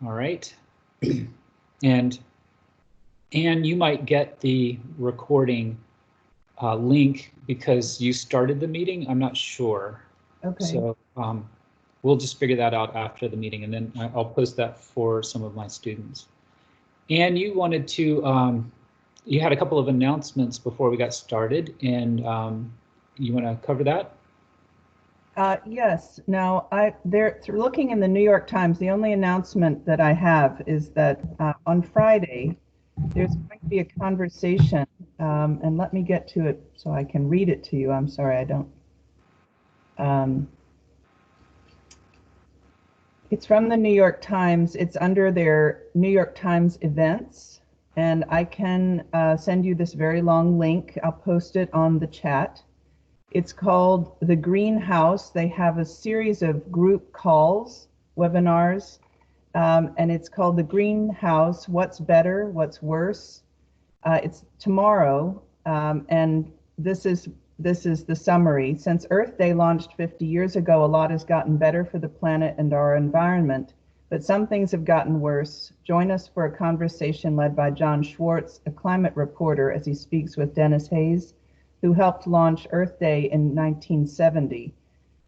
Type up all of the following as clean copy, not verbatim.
All right. And you might get the recording link because you started the meeting. I'm not sure. Okay. So we'll just figure that out after the meeting, and then I'll post that for some of my students. And you wanted to, you had a couple of announcements before we got started, and you want to cover that? Yes. Now, looking in the New York Times, the only announcement that I have is that on Friday, there's going to be a conversation, and let me get to it so I can read it to you. I'm sorry, I don't. It's from the New York Times. It's under their New York Times events, and I can send you this very long link. I'll post it on the chat. It's called The Greenhouse. They have a series of group calls, webinars, and it's called The Greenhouse, What's Better, What's Worse? It's tomorrow, and this is the summary. Since Earth Day launched 50 years ago, a lot has gotten better for the planet and our environment, but some things have gotten worse. Join us for a conversation led by John Schwartz, a climate reporter, as he speaks with Dennis Hayes, who helped launch Earth Day in 1970.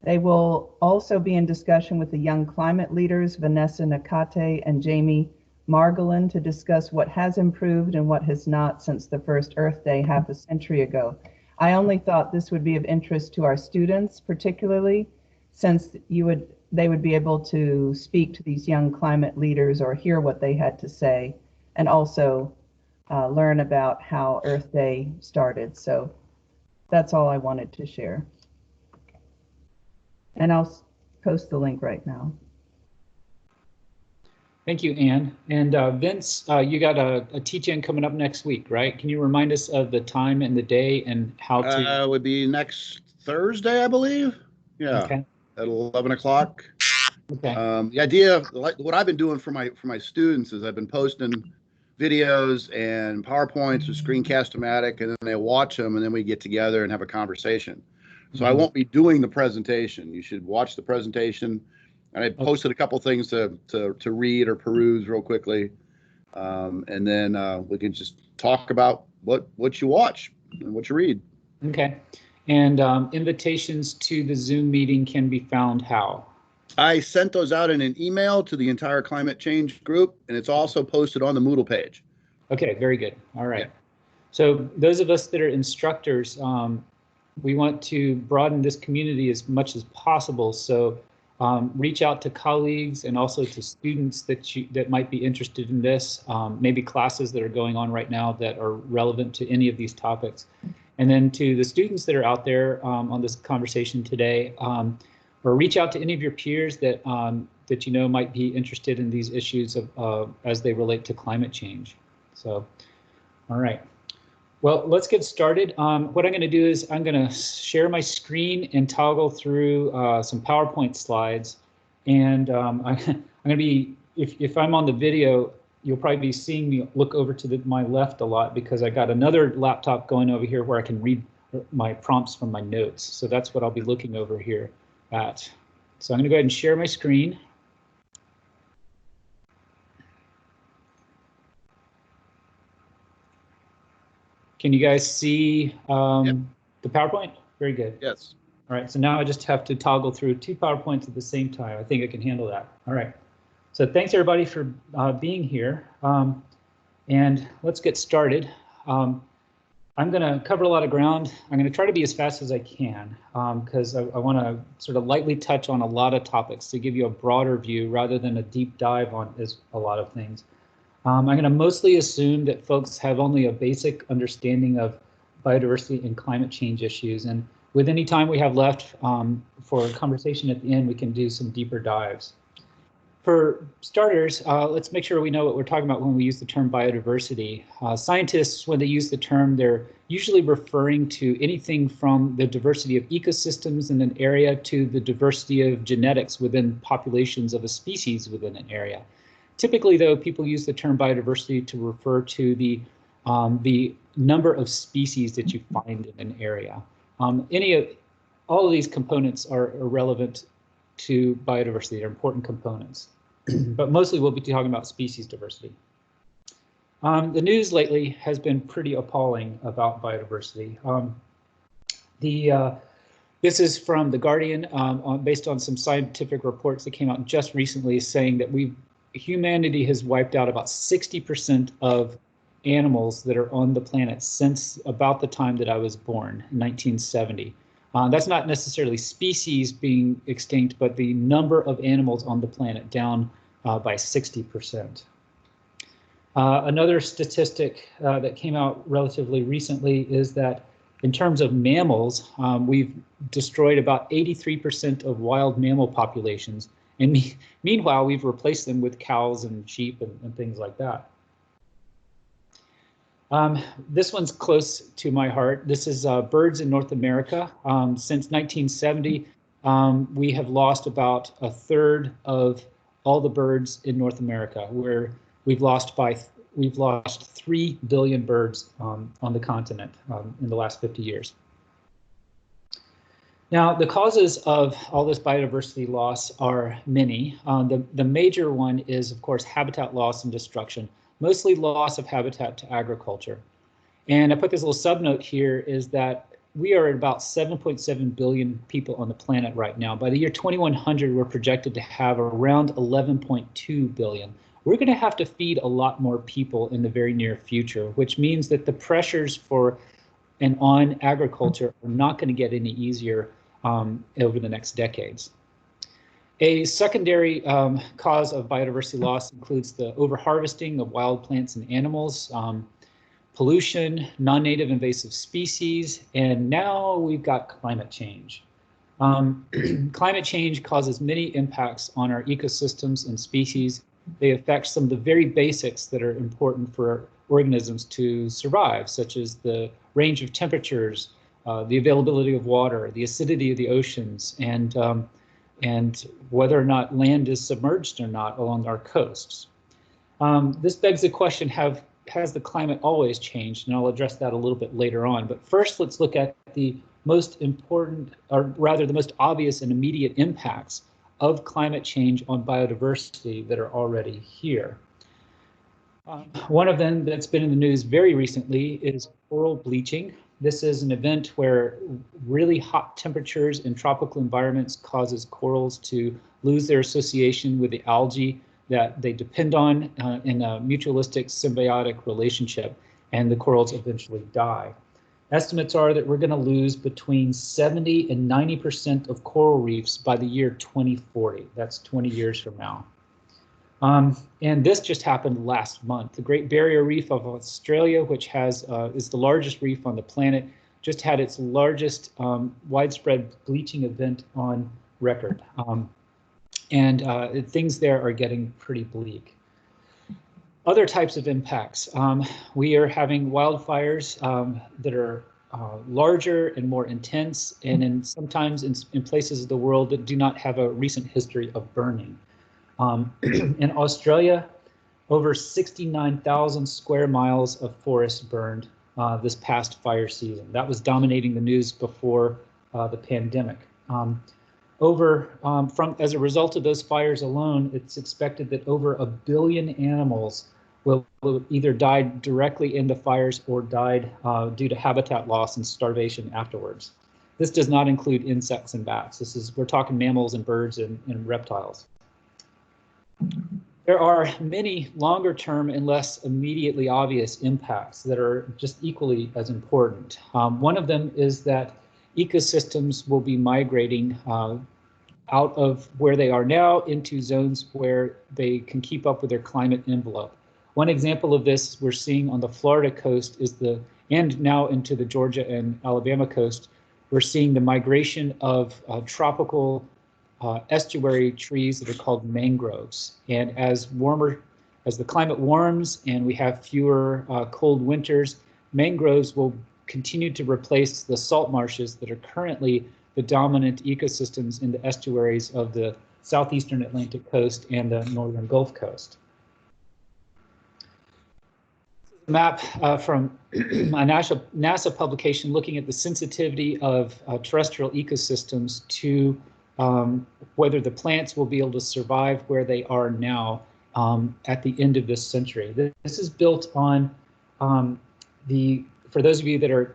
They will also be in discussion with the young climate leaders, Vanessa Nakate and Jamie Margolin, to discuss what has improved and what has not since the first Earth Day half a century ago. I only thought this would be of interest to our students, particularly since they would be able to speak to these young climate leaders or hear what they had to say, and also learn about how Earth Day started. So that's all I wanted to share. And I'll post the link right now. Thank you, Anne. And Vince, you got a teach-in coming up next week, right? Can you remind us of the time and the day and how to? It would be next Thursday, I believe. Yeah, okay. At 11 o'clock. Okay. The idea, what I've been doing for my students is I've been posting videos and PowerPoints or Screencast-O-Matic, and then they watch them, and then we get together and have a conversation. So I won't be doing the presentation. You should watch the presentation. And I posted a couple things to read or peruse real quickly, and then we can just talk about what you watch and what you read. Okay. And invitations to the Zoom meeting can be found how? I sent those out in an email to the entire climate change group, and it's also posted on the Moodle page. Okay, very good. All right. Yeah. So those of us that are instructors, we want to broaden this community as much as possible. So reach out to colleagues and also to students that might be interested in this, maybe classes that are going on right now that are relevant to any of these topics. And then to the students that are out there on this conversation today, or reach out to any of your peers that that you know might be interested in these issues of as they relate to climate change. So, all right. Well, let's get started. What I'm going to do is I'm going to share my screen and toggle through some PowerPoint slides. And I'm going to be, if I'm on the video, you'll probably be seeing me look over to my left a lot because I got another laptop going over here where I can read my prompts from my notes. So that's what I'll be looking over here at. So I'm going to go ahead and share my screen. Can you guys see the PowerPoint? Very good. Yes. All right, so now I just have to toggle through two PowerPoints at the same time. I think I can handle that. All right. So thanks everybody for being here. And let's get started. I'm going to cover a lot of ground. I'm going to try to be as fast as I can because I want to sort of lightly touch on a lot of topics to give you a broader view rather than a deep dive on a lot of things. I'm going to mostly assume that folks have only a basic understanding of biodiversity and climate change issues. And with any time we have left for a conversation at the end, we can do some deeper dives. For starters, let's make sure we know what we're talking about when we use the term biodiversity. Scientists, when they use the term, they're usually referring to anything from the diversity of ecosystems in an area to the diversity of genetics within populations of a species within an area. Typically, though, people use the term biodiversity to refer to the number of species that you find in an area. All of these components are relevant to biodiversity. They're important components. but mostly we'll be talking about species diversity. The news lately has been pretty appalling about biodiversity. This is from The Guardian, based on some scientific reports that came out just recently saying that humanity has wiped out about 60% of animals that are on the planet since about the time that I was born, in 1970. That's not necessarily species being extinct, but the number of animals on the planet down by 60%. Another statistic that came out relatively recently is that in terms of mammals, we've destroyed about 83% of wild mammal populations. And meanwhile, we've replaced them with cows and sheep and things like that. This one's close to my heart. This is birds in North America. Since 1970, we have lost about a third of all the birds in North America, where we've lost 3 billion birds on the continent in the last 50 years. Now, the causes of all this biodiversity loss are many. The major one is, of course, habitat loss and destruction, mostly loss of habitat to agriculture. And I put this little subnote here is that we are at about 7.7 billion people on the planet right now. By the year 2100, we're projected to have around 11.2 billion. We're going to have to feed a lot more people in the very near future, which means that the pressures for and on agriculture are not going to get any easier over the next decades. A secondary cause of biodiversity loss includes the overharvesting of wild plants and animals, pollution, non-native invasive species, and now we've got climate change. Climate change causes many impacts on our ecosystems and species. They affect some of the very basics that are important for organisms to survive, such as the range of temperatures, the availability of water, the acidity of the oceans, and whether or not land is submerged or not along our coasts. This begs the question, has the climate always changed? And I'll address that a little bit later on. But first, let's look at the most important, or rather the most obvious and immediate impacts of climate change on biodiversity that are already here. One of them that's been in the news very recently is coral bleaching. This is an event where really hot temperatures in tropical environments causes corals to lose their association with the algae that they depend on in a mutualistic symbiotic relationship, and the corals eventually die. Estimates are that we're going to lose between 70 and 90% of coral reefs by the year 2040. That's 20 years from now. And this just happened last month. The Great Barrier Reef of Australia, which is the largest reef on the planet, just had its largest widespread bleaching event on record. Things there are getting pretty bleak. Other types of impacts. We are having wildfires that are larger and more intense, and sometimes in places of the world that do not have a recent history of burning. In Australia, over 69,000 square miles of forest burned this past fire season. That was dominating the news before the pandemic. As a result of those fires alone, it's expected that over 1 billion animals will either die directly in the fires or died due to habitat loss and starvation afterwards. This does not include insects and bats. We're talking mammals and birds and reptiles. There are many longer term and less immediately obvious impacts that are just equally as important. One of them is that ecosystems will be migrating out of where they are now into zones where they can keep up with their climate envelope. One example of this we're seeing on the Florida coast and now into the Georgia and Alabama coast, we're seeing the migration of tropical estuary trees that are called mangroves. And as the climate warms and we have fewer cold winters, mangroves will continue to replace the salt marshes that are currently the dominant ecosystems in the estuaries of the southeastern Atlantic coast and the northern Gulf Coast. A map from a NASA publication looking at the sensitivity of terrestrial ecosystems to whether the plants will be able to survive where they are now at the end of this century. This is built on for those of you that are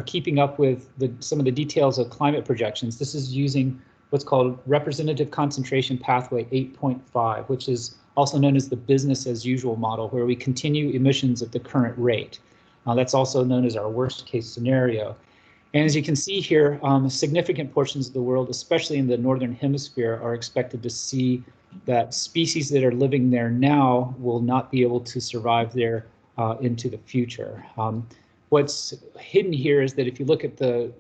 keeping up with some of the details of climate projections, this is using what's called Representative Concentration Pathway 8.5, which is also known as the business as usual model, where we continue emissions at the current rate. That's also known as our worst case scenario. And as you can see here, significant portions of the world, especially in the northern hemisphere, are expected to see that species that are living there now will not be able to survive there into the future. What's hidden here is that if you look at the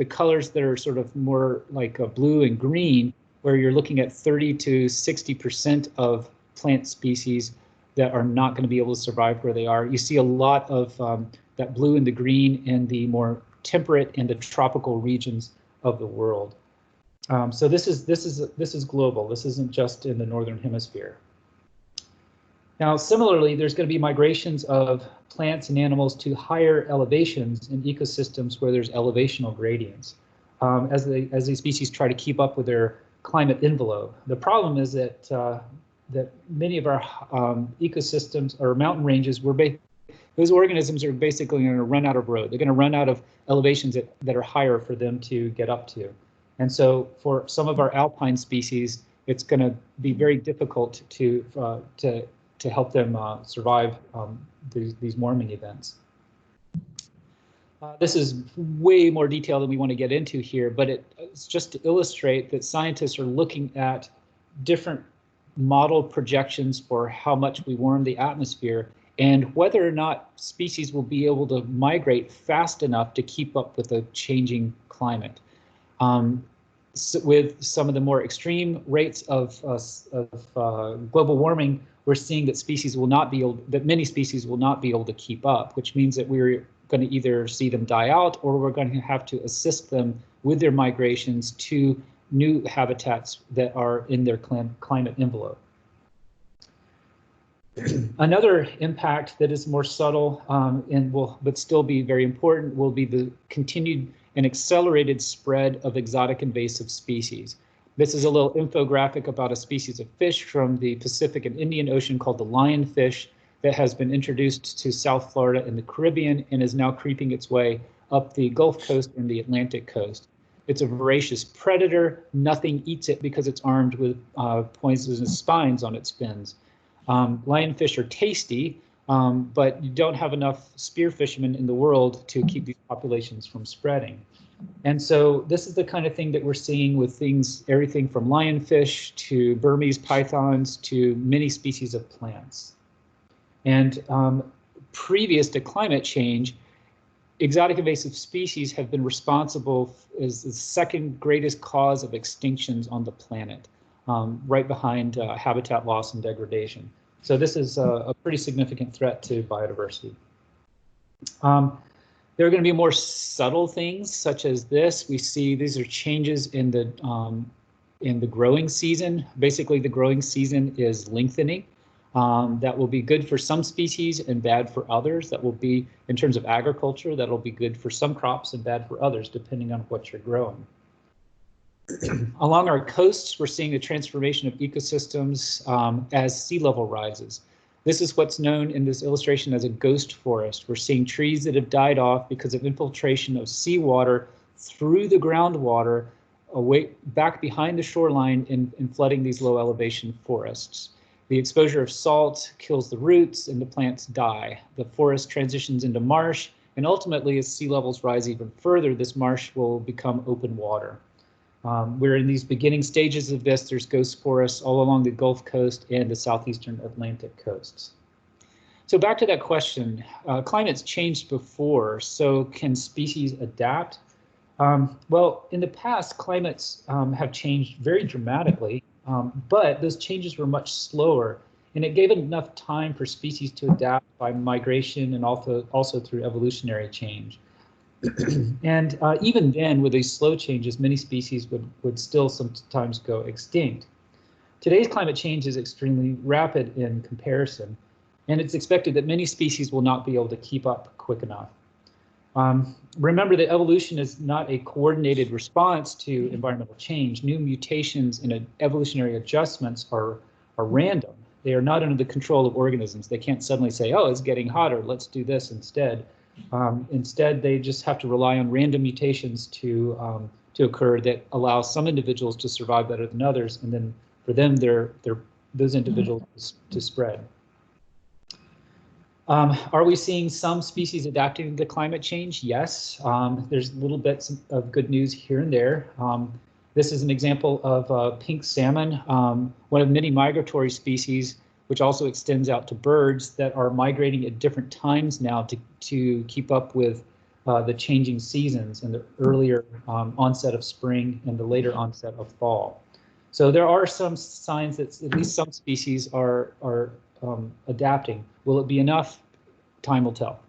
colors that are sort of more like blue and green, where you're looking at 30 to 60% of plant species that are not going to be able to survive where they are, you see a lot of that blue and the green in the more temperate and the tropical regions of the world. So this is global. This isn't just in the northern hemisphere. Now, similarly, there's going to be migrations of plants and animals to higher elevations in ecosystems where there's elevational gradients, as these species try to keep up with their climate envelope. The problem is that that many of our ecosystems or mountain ranges, those organisms are basically going to run out of road. They're going to run out of elevations that are higher for them to get up to. And so for some of our alpine species, it's going to be very difficult to help them survive these warming events. This is way more detail than we want to get into here, but it's just to illustrate that scientists are looking at different model projections for how much we warm the atmosphere and whether or not species will be able to migrate fast enough to keep up with the changing climate. With some of the more extreme rates of global warming, we're seeing that many species will not be able to keep up, which means that we're going to either see them die out or we're going to have to assist them with their migrations to new habitats that are in their climate envelope. Another impact that is more subtle but still be very important will be the continued and accelerated spread of exotic invasive species. This is a little infographic about a species of fish from the Pacific and Indian Ocean called the lionfish that has been introduced to South Florida and the Caribbean and is now creeping its way up the Gulf Coast and the Atlantic coast. It's a voracious predator. Nothing eats it because it's armed with poisonous spines on its fins. Lionfish are tasty, but you don't have enough spear fishermen in the world to keep these populations from spreading. And so this is the kind of thing that we're seeing with everything from lionfish to Burmese pythons to many species of plants. And previous to climate change, exotic invasive species have been responsible as the second greatest cause of extinctions on the planet, right behind habitat loss and degradation. So this is a pretty significant threat to biodiversity. There are going to be more subtle things such as this. We see these are changes in the growing season. Basically, the growing season is lengthening. That will be good for some species and bad for others. That will be, in terms of agriculture, that will be good for some crops and bad for others, depending on what you're growing. Along our coasts, we're seeing the transformation of ecosystems as sea level rises. This is what's known in this illustration as a ghost forest. We're seeing trees that have died off because of infiltration of seawater through the groundwater back behind the shoreline and flooding these low elevation forests. The exposure of salt kills the roots and the plants die. The forest transitions into marsh, and ultimately as sea levels rise even further, this marsh will become open water. We're in these beginning stages of this. There's ghost forests all along the Gulf Coast and the southeastern Atlantic coasts. So back to that question, climate's changed before, so can species adapt? Well, in the past, climates have changed very dramatically, but those changes were much slower, and it gave enough time for species to adapt by migration and also through evolutionary change. And even then, with these slow changes, many species would still sometimes go extinct. Today's climate change is extremely rapid in comparison, and it's expected that many species will not be able to keep up quick enough. Remember that evolution is not a coordinated response to environmental change. New mutations and evolutionary adjustments are random. They are not under the control of organisms. They can't suddenly say, oh, it's getting hotter, let's do this instead. Instead, they just have to rely on random mutations to occur that allow some individuals to survive better than others, and then for them, those individuals to spread. Are we seeing some species adapting to climate change? Yes. There's little bits of good news here and there. This is an example of pink salmon, one of many migratory species, which also extends out to birds that are migrating at different times now to keep up with the changing seasons and the earlier onset of spring and the later onset of fall. So there are some signs that at least some species are adapting. Will it be enough? Time will tell.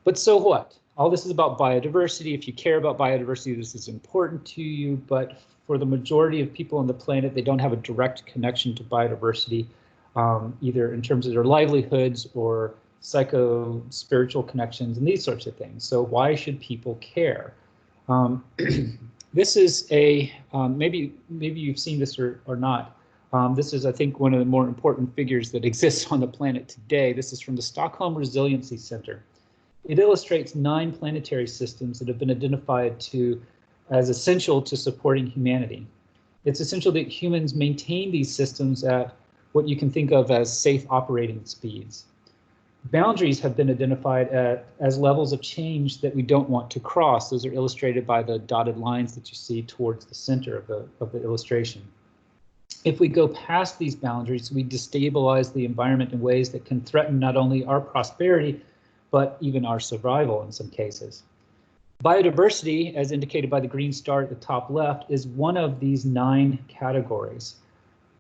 But so what? All this is about biodiversity. If you care about biodiversity, this is important to you, but for the majority of people on the planet, they don't have a direct connection to biodiversity, either in terms of their livelihoods or psycho-spiritual connections and these sorts of things. So why should people care? This is a, maybe you've seen this or not. This is, I think, one of the more important figures that exists on the planet today. This is from the Stockholm Resiliency Center. It illustrates 9 planetary systems that have been identified as essential to supporting humanity. It's essential that humans maintain these systems at what you can think of as safe operating speeds. Boundaries have been identified as levels of change that we don't want to cross. Those are illustrated by the dotted lines that you see towards the center of the illustration. If we go past these boundaries, we destabilize the environment in ways that can threaten not only our prosperity, but even our survival in some cases. Biodiversity, as indicated by the green star at the top left, is one of these 9 categories.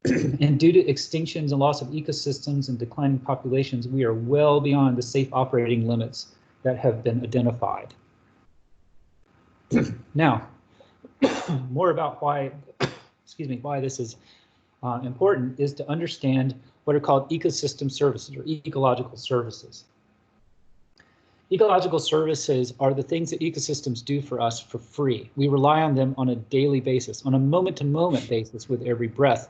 And due to extinctions and loss of ecosystems and declining populations, we are well beyond the safe operating limits that have been identified. Now, more about why this is important is to understand what are called ecosystem services or ecological services. Ecological services are the things that ecosystems do for us for free. We rely on them on a daily basis, on a moment-to-moment basis with every breath.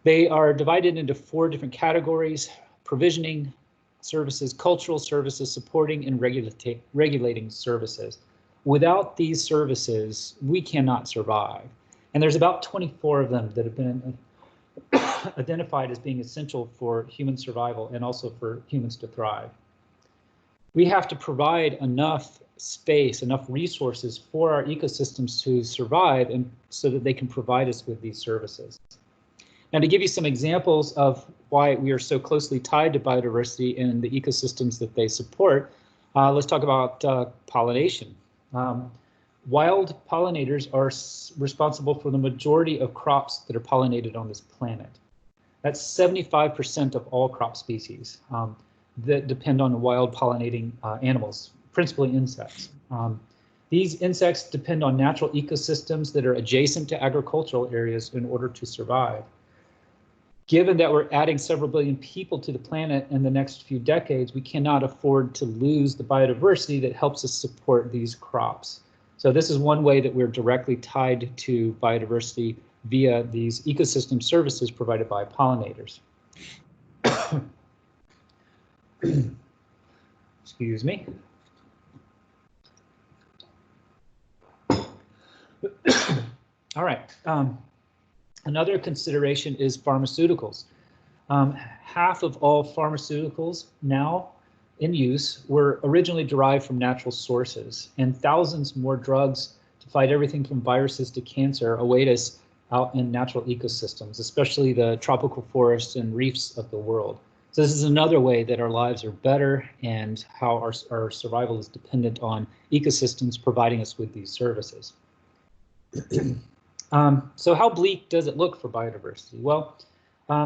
They are divided into 4 different categories: provisioning services, cultural services, supporting and regulating services. Without these services, we cannot survive. And there's about 24 of them that have been identified as being essential for human survival and also for humans to thrive. We have to provide enough space, enough resources for our ecosystems to survive and so that they can provide us with these services. Now, to give you some examples of why we are so closely tied to biodiversity and the ecosystems that they support, let's talk about pollination. Wild pollinators are responsible for the majority of crops that are pollinated on this planet. That's 75% of all crop species that depend on wild pollinating animals, principally insects. These insects depend on natural ecosystems that are adjacent to agricultural areas in order to survive. Given that we're adding several billion people to the planet in the next few decades, we cannot afford to lose the biodiversity that helps us support these crops. So this is one way that we're directly tied to biodiversity via these ecosystem services provided by pollinators. Excuse me. All right. Another consideration is pharmaceuticals. Half of all pharmaceuticals now in use were originally derived from natural sources, and thousands more drugs to fight everything from viruses to cancer await us out in natural ecosystems, especially the tropical forests and reefs of the world. So this is another way that our lives are better and how our survival is dependent on ecosystems providing us with these services. So how bleak does it look for biodiversity? Well,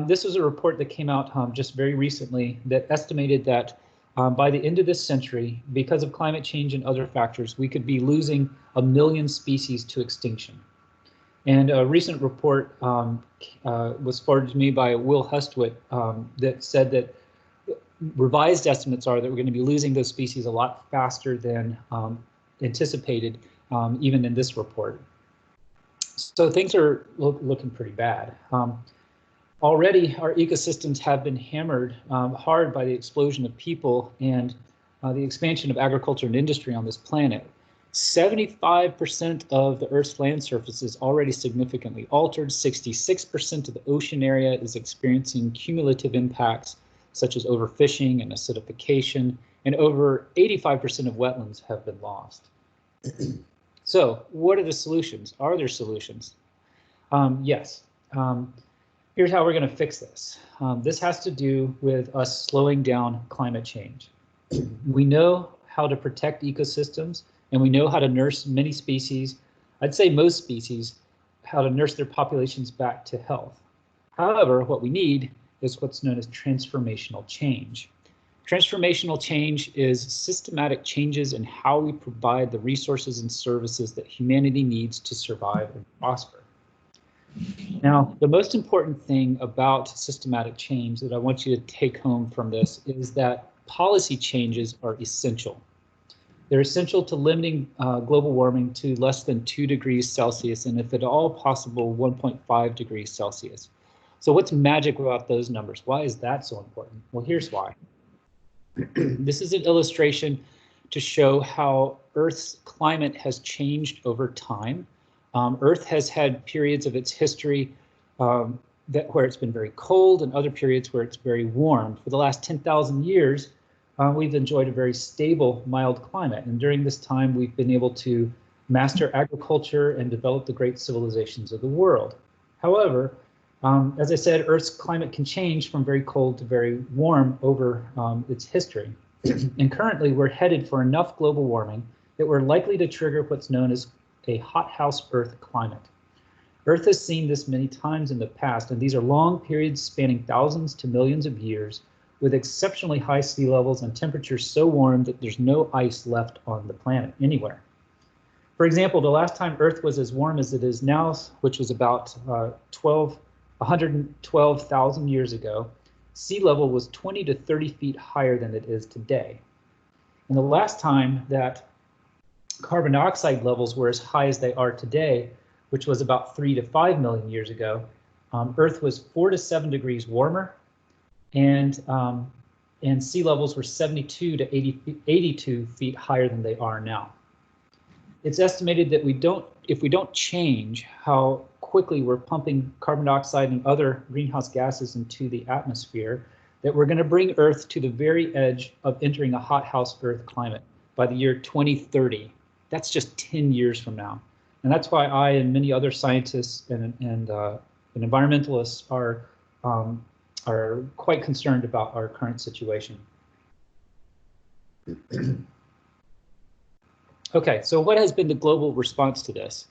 this was a report that came out just very recently that estimated that by the end of this century, because of climate change and other factors, we could be losing 1 million species to extinction. And a recent report was forwarded to me by Will Hustwit that said that revised estimates are that we're going to be losing those species a lot faster than anticipated, even in this report. So things are looking pretty bad. Already, our ecosystems have been hammered hard by the explosion of people and the expansion of agriculture and industry on this planet. 75% of the Earth's land surface is already significantly altered. 66% of the ocean area is experiencing cumulative impacts such as overfishing and acidification, and over 85% of wetlands have been lost. So what are the solutions? Are there solutions? Yes. Here's how we're going to fix this. This has to do with us slowing down climate change. We know how to protect ecosystems, and we know how to nurse many species, I'd say most species, how to nurse their populations back to health. However, what we need is what's known as transformational change. Transformational change is systematic changes in how we provide the resources and services that humanity needs to survive and prosper. Now, the most important thing about systematic change that I want you to take home from this is that policy changes are essential. They're essential to limiting global warming to less than 2 degrees Celsius, and if at all possible, 1.5 degrees Celsius. So what's magic about those numbers? Why is that so important? Well, here's why. This is an illustration to show how Earth's climate has changed over time. Earth has had periods of its history where it's been very cold and other periods where it's very warm. For the last 10,000 years, we've enjoyed a very stable, mild climate. And during this time, we've been able to master agriculture and develop the great civilizations of the world. However, as I said, Earth's climate can change from very cold to very warm over its history. And currently, we're headed for enough global warming that we're likely to trigger what's known as a hothouse Earth climate. Earth has seen this many times in the past, and these are long periods spanning thousands to millions of years with exceptionally high sea levels and temperatures so warm that there's no ice left on the planet anywhere. For example, the last time Earth was as warm as it is now, which was about 112,000 years ago, sea level was 20 to 30 feet higher than it is today. And the last time that carbon dioxide levels were as high as they are today, which was about 3 to 5 million years ago, Earth was 4 to 7 degrees warmer, and sea levels were 72 to 82 feet higher than they are now. It's estimated that if we don't change how quickly we're pumping carbon dioxide and other greenhouse gases into the atmosphere, that we're going to bring Earth to the very edge of entering a hothouse Earth climate by the year 2030. That's just 10 years from now. And that's why I and many other scientists and environmentalists are quite concerned about our current situation. Okay, so what has been the global response to this?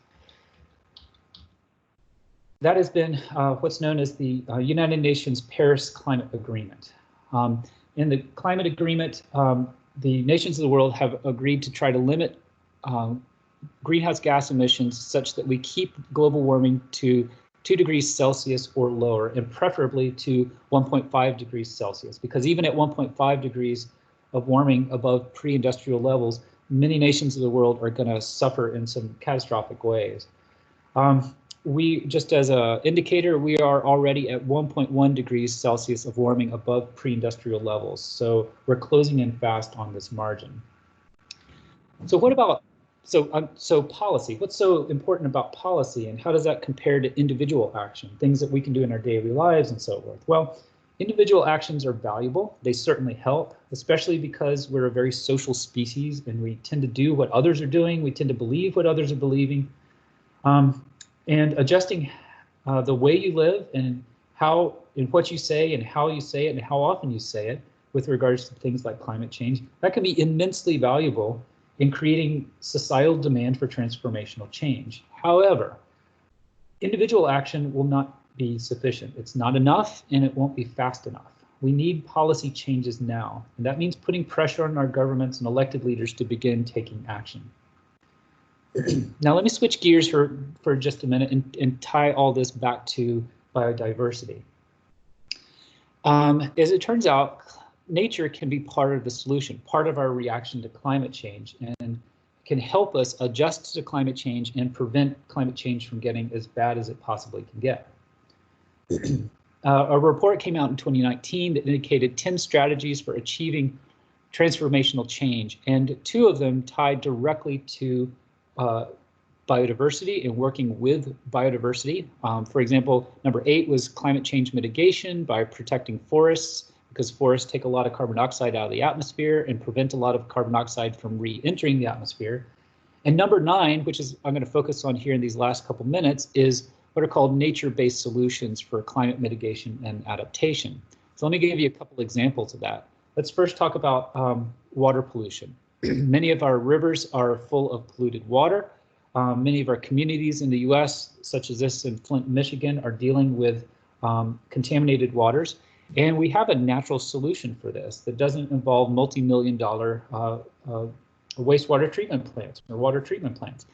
That has been what's known as the United Nations Paris Climate Agreement. In the climate agreement, the nations of the world have agreed to try to limit greenhouse gas emissions such that we keep global warming to 2 degrees Celsius or lower, and preferably to 1.5 degrees Celsius, because even at 1.5 degrees of warming above pre-industrial levels, many nations of the world are going to suffer in some catastrophic ways. We, just as an indicator, we are already at 1.1 degrees Celsius of warming above pre-industrial levels, so we're closing in fast on this margin. So what about So policy, what's so important about policy, and how does that compare to individual action, things that we can do in our daily lives and so forth? Well, individual actions are valuable. They certainly help, especially because we're a very social species and we tend to do what others are doing. We tend to believe what others are believing. And adjusting the way you live and what you say and how you say it and how often you say it with regards to things like climate change, that can be immensely valuable in creating societal demand for transformational change. However, individual action will not be sufficient. It's not enough, and it won't be fast enough. We need policy changes now, and that means putting pressure on our governments and elected leaders to begin taking action. Now, let me switch gears for just a minute and tie all this back to biodiversity. As it turns out, nature can be part of the solution, part of our reaction to climate change, and can help us adjust to climate change and prevent climate change from getting as bad as it possibly can get. A report came out in 2019 that indicated 10 strategies for achieving transformational change, and 2 of them tied directly to biodiversity and working with biodiversity. For example, number 8 was climate change mitigation by protecting forests, because forests take a lot of carbon dioxide out of the atmosphere and prevent a lot of carbon dioxide from re-entering the atmosphere. And number 9, which is I'm going to focus on here in these last couple minutes, is what are called nature-based solutions for climate mitigation and adaptation. So let me give you a couple examples of that. Let's first talk about water pollution. Many of our rivers are full of polluted water. Many of our communities in the US, such as this in Flint, Michigan, are dealing with contaminated waters. And we have a natural solution for this that doesn't involve multi-million-dollar wastewater treatment plants or water treatment plants.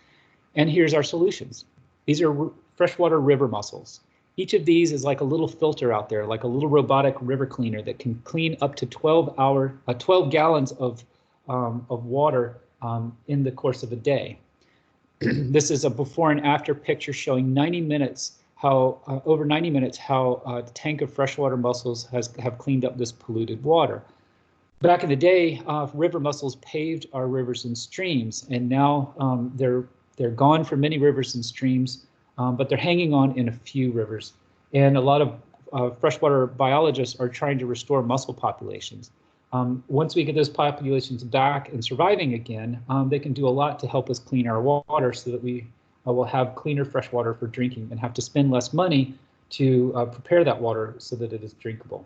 And here's our solutions. These are freshwater river mussels. Each of these is like a little filter out there, like a little robotic river cleaner that can clean up to 12 gallons of water in the course of a day. This is a before and after picture showing 90 minutes how over 90 minutes how a tank of freshwater mussels have cleaned up this polluted water. Back in the day, river mussels paved our rivers and streams, and now they're gone from many rivers and streams, but they're hanging on in a few rivers. And a lot of freshwater biologists are trying to restore mussel populations. Once we get those populations back and surviving again, they can do a lot to help us clean our water so that we will have cleaner fresh water for drinking and have to spend less money to prepare that water so that it is drinkable.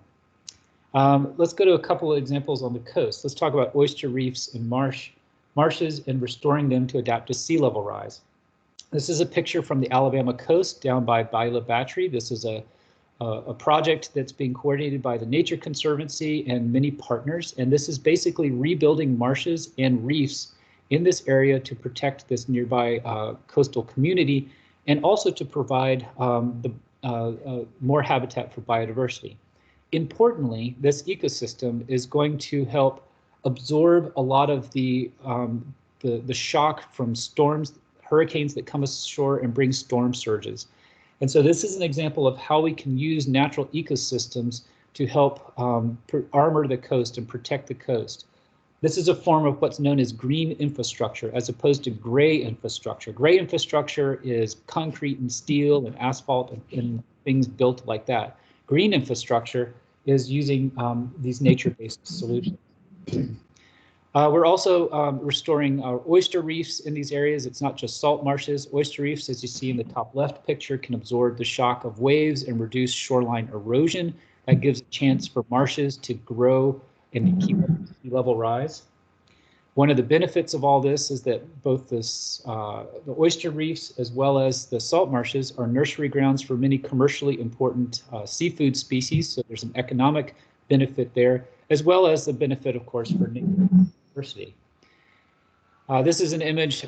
Let's go to a couple of examples on the coast. Let's talk about oyster reefs and marshes and restoring them to adapt to sea level rise. This is a picture from the Alabama coast down by Bayou Battery. This is a project that's being coordinated by the Nature Conservancy and many partners. And this is basically rebuilding marshes and reefs in this area to protect this nearby coastal community and also to provide more habitat for biodiversity. Importantly, this ecosystem is going to help absorb a lot of the shock from storms, hurricanes that come ashore and bring storm surges. And so this is an example of how we can use natural ecosystems to help armor the coast and protect the coast. This is a form of what's known as green infrastructure as opposed to gray infrastructure. Gray infrastructure is concrete and steel and asphalt and things built like that. Green infrastructure is using these nature-based solutions. We're also restoring our oyster reefs in these areas. It's not just salt marshes. Oyster reefs, as you see in the top left picture, can absorb the shock of waves and reduce shoreline erosion. That gives a chance for marshes to grow and to keep up the sea level rise. One of the benefits of all this is that both the oyster reefs as well as the salt marshes are nursery grounds for many commercially important seafood species. So there's an economic benefit there, as well as the benefit, of course, for nature diversity. This is an image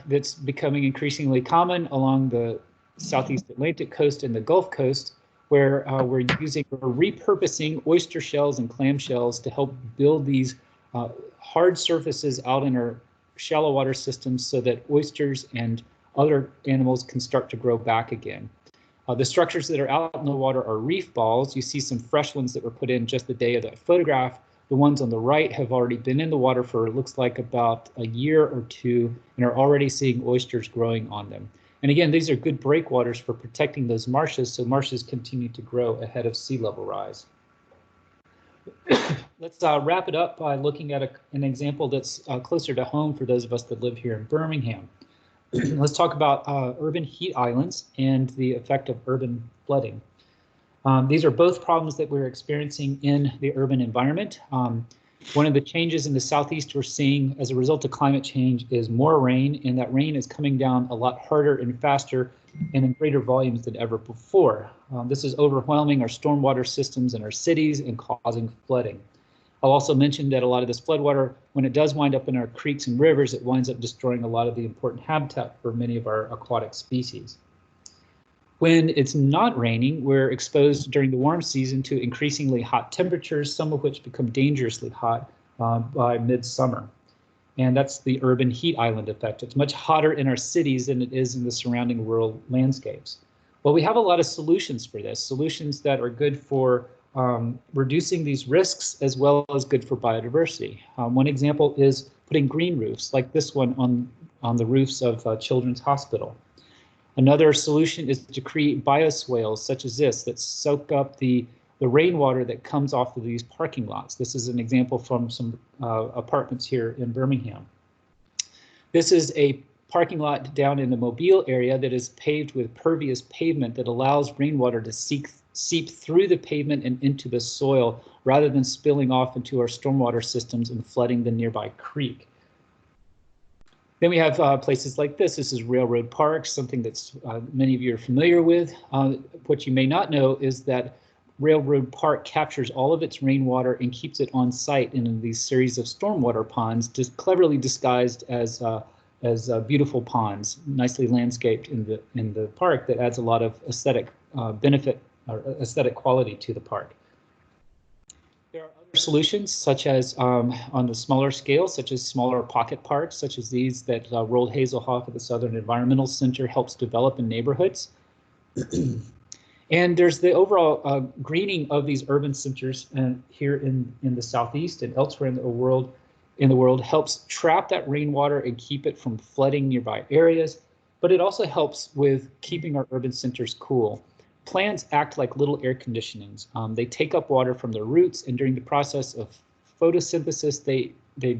that's becoming increasingly common along the Southeast Atlantic coast and the Gulf Coast, where we're repurposing oyster shells and clam shells to help build these hard surfaces out in our shallow water systems so that oysters and other animals can start to grow back again. The structures that are out in the water are reef balls. You see some fresh ones that were put in just the day of that photograph. The ones on the right have already been in the water for, it looks like, about a year or two and are already seeing oysters growing on them. And again, these are good breakwaters for protecting those marshes, so marshes continue to grow ahead of sea level rise. Let's wrap it up by looking at an example that's closer to home for those of us that live here in Birmingham. Let's talk about urban heat islands and the effect of urban flooding. These are both problems that we're experiencing in the urban environment. One of the changes in the Southeast we're seeing as a result of climate change is more rain, and that rain is coming down a lot harder and faster and in greater volumes than ever before. This is overwhelming our stormwater systems in our cities and causing flooding. I'll also mention that a lot of this floodwater, when it does wind up in our creeks and rivers, it winds up destroying a lot of the important habitat for many of our aquatic species. When it's not raining, we're exposed during the warm season to increasingly hot temperatures, some of which become dangerously hot by midsummer. And that's the urban heat island effect. It's much hotter in our cities than it is in the surrounding rural landscapes. Well, we have a lot of solutions for this, solutions that are good for reducing these risks as well as good for biodiversity. One example is putting green roofs like this one on the roofs of Children's Hospital. Another solution is to create bioswales such as this that soak up the rainwater that comes off of these parking lots. This is an example from some apartments here in Birmingham. This is a parking lot down in the Mobile area that is paved with pervious pavement that allows rainwater to seep through the pavement and into the soil rather than spilling off into our stormwater systems and flooding the nearby creek. Then we have places like this. This is Railroad Park, something that's many of you are familiar with. What you may not know is that Railroad Park captures all of its rainwater and keeps it on site in these series of stormwater ponds, just cleverly disguised as beautiful ponds, nicely landscaped in the park. That adds a lot of aesthetic benefit or aesthetic quality to the park. There are other solutions, such as on the smaller scale, such as smaller pocket parks, such as these that Roald Hazelhoff at the Southern Environmental Center helps develop in neighborhoods. And there's the overall greening of these urban centers here in the Southeast and elsewhere in the world helps trap that rainwater and keep it from flooding nearby areas, but it also helps with keeping our urban centers cool. Plants act like little air conditionings. They take up water from their roots, and during the process of photosynthesis, they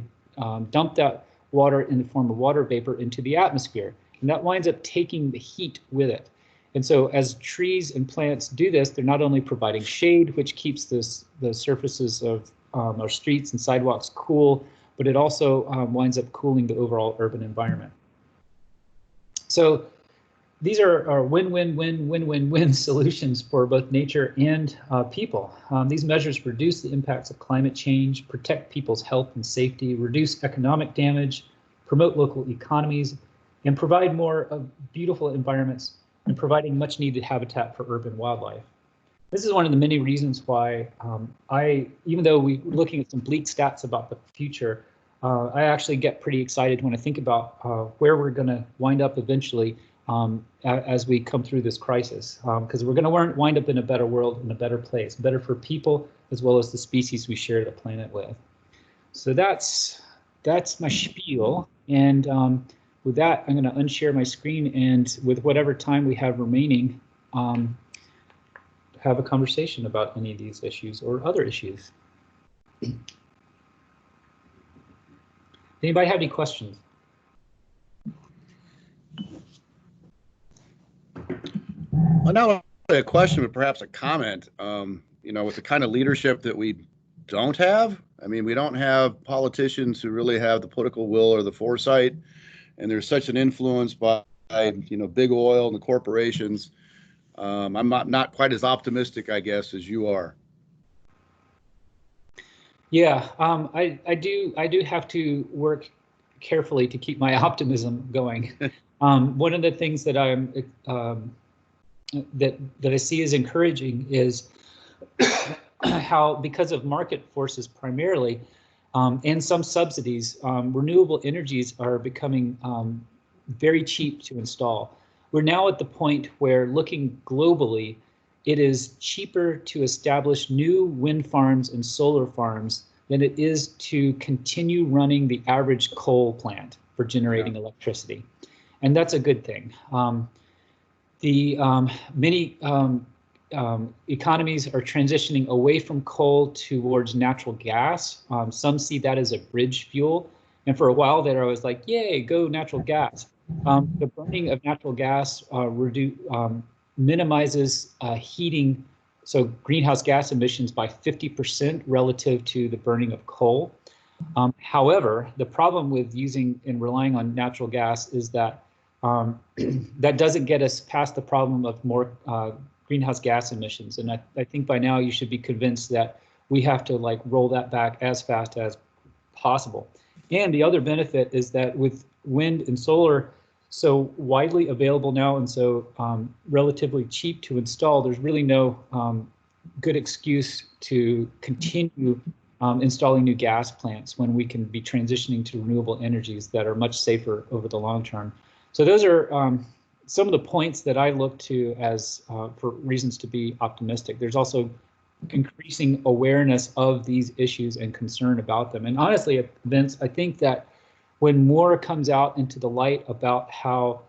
dump that water in the form of water vapor into the atmosphere, and that winds up taking the heat with it. And so as trees and plants do this, they're not only providing shade, which keeps the surfaces of our streets and sidewalks cool, but it also winds up cooling the overall urban environment. So these are win-win-win-win-win-win solutions for both nature and people. These measures reduce the impacts of climate change, protect people's health and safety, reduce economic damage, promote local economies, and provide more beautiful environments and providing much needed habitat for urban wildlife. This is one of the many reasons why even though we're looking at some bleak stats about the future, I actually get pretty excited when I think about where we're going to wind up eventually as we come through this crisis, because we're going to wind up in a better world, in a better place, better for people as well as the species we share the planet with. So that's my spiel, and with that, I'm going to unshare my screen, and with whatever time we have remaining, have a conversation about any of these issues or other issues. Anybody have any questions? Well, not a question, but perhaps a comment. You know, with the kind of leadership that we don't have, I mean, we don't have politicians who really have the political will or the foresight, and there's such an influence by, you know, big oil and the corporations. I'm not quite as optimistic, I guess, as you are. Yeah, I do have to work carefully to keep my optimism going. One of the things that that I see as encouraging is how, because of market forces primarily, and some subsidies, renewable energies are becoming very cheap to install. We're now at the point where, looking globally, it is cheaper to establish new wind farms and solar farms than it is to continue running the average coal plant for generating electricity. And that's a good thing. Many economies are transitioning away from coal towards natural gas. Some see that as a bridge fuel. And for a while there, I was like, yay, go natural gas. The burning of natural gas minimizes heating, so greenhouse gas emissions, by 50% relative to the burning of coal. However, the problem with using and relying on natural gas is that that doesn't get us past the problem of more greenhouse gas emissions. And I think by now you should be convinced that we have to roll that back as fast as possible. And the other benefit is that with wind and solar, so widely available now and so relatively cheap to install, there's really no good excuse to continue installing new gas plants when we can be transitioning to renewable energies that are much safer over the long term. So those are some of the points that I look to as for reasons to be optimistic. There's also increasing awareness of these issues and concern about them. And honestly, Vince, I think that when more comes out into the light about how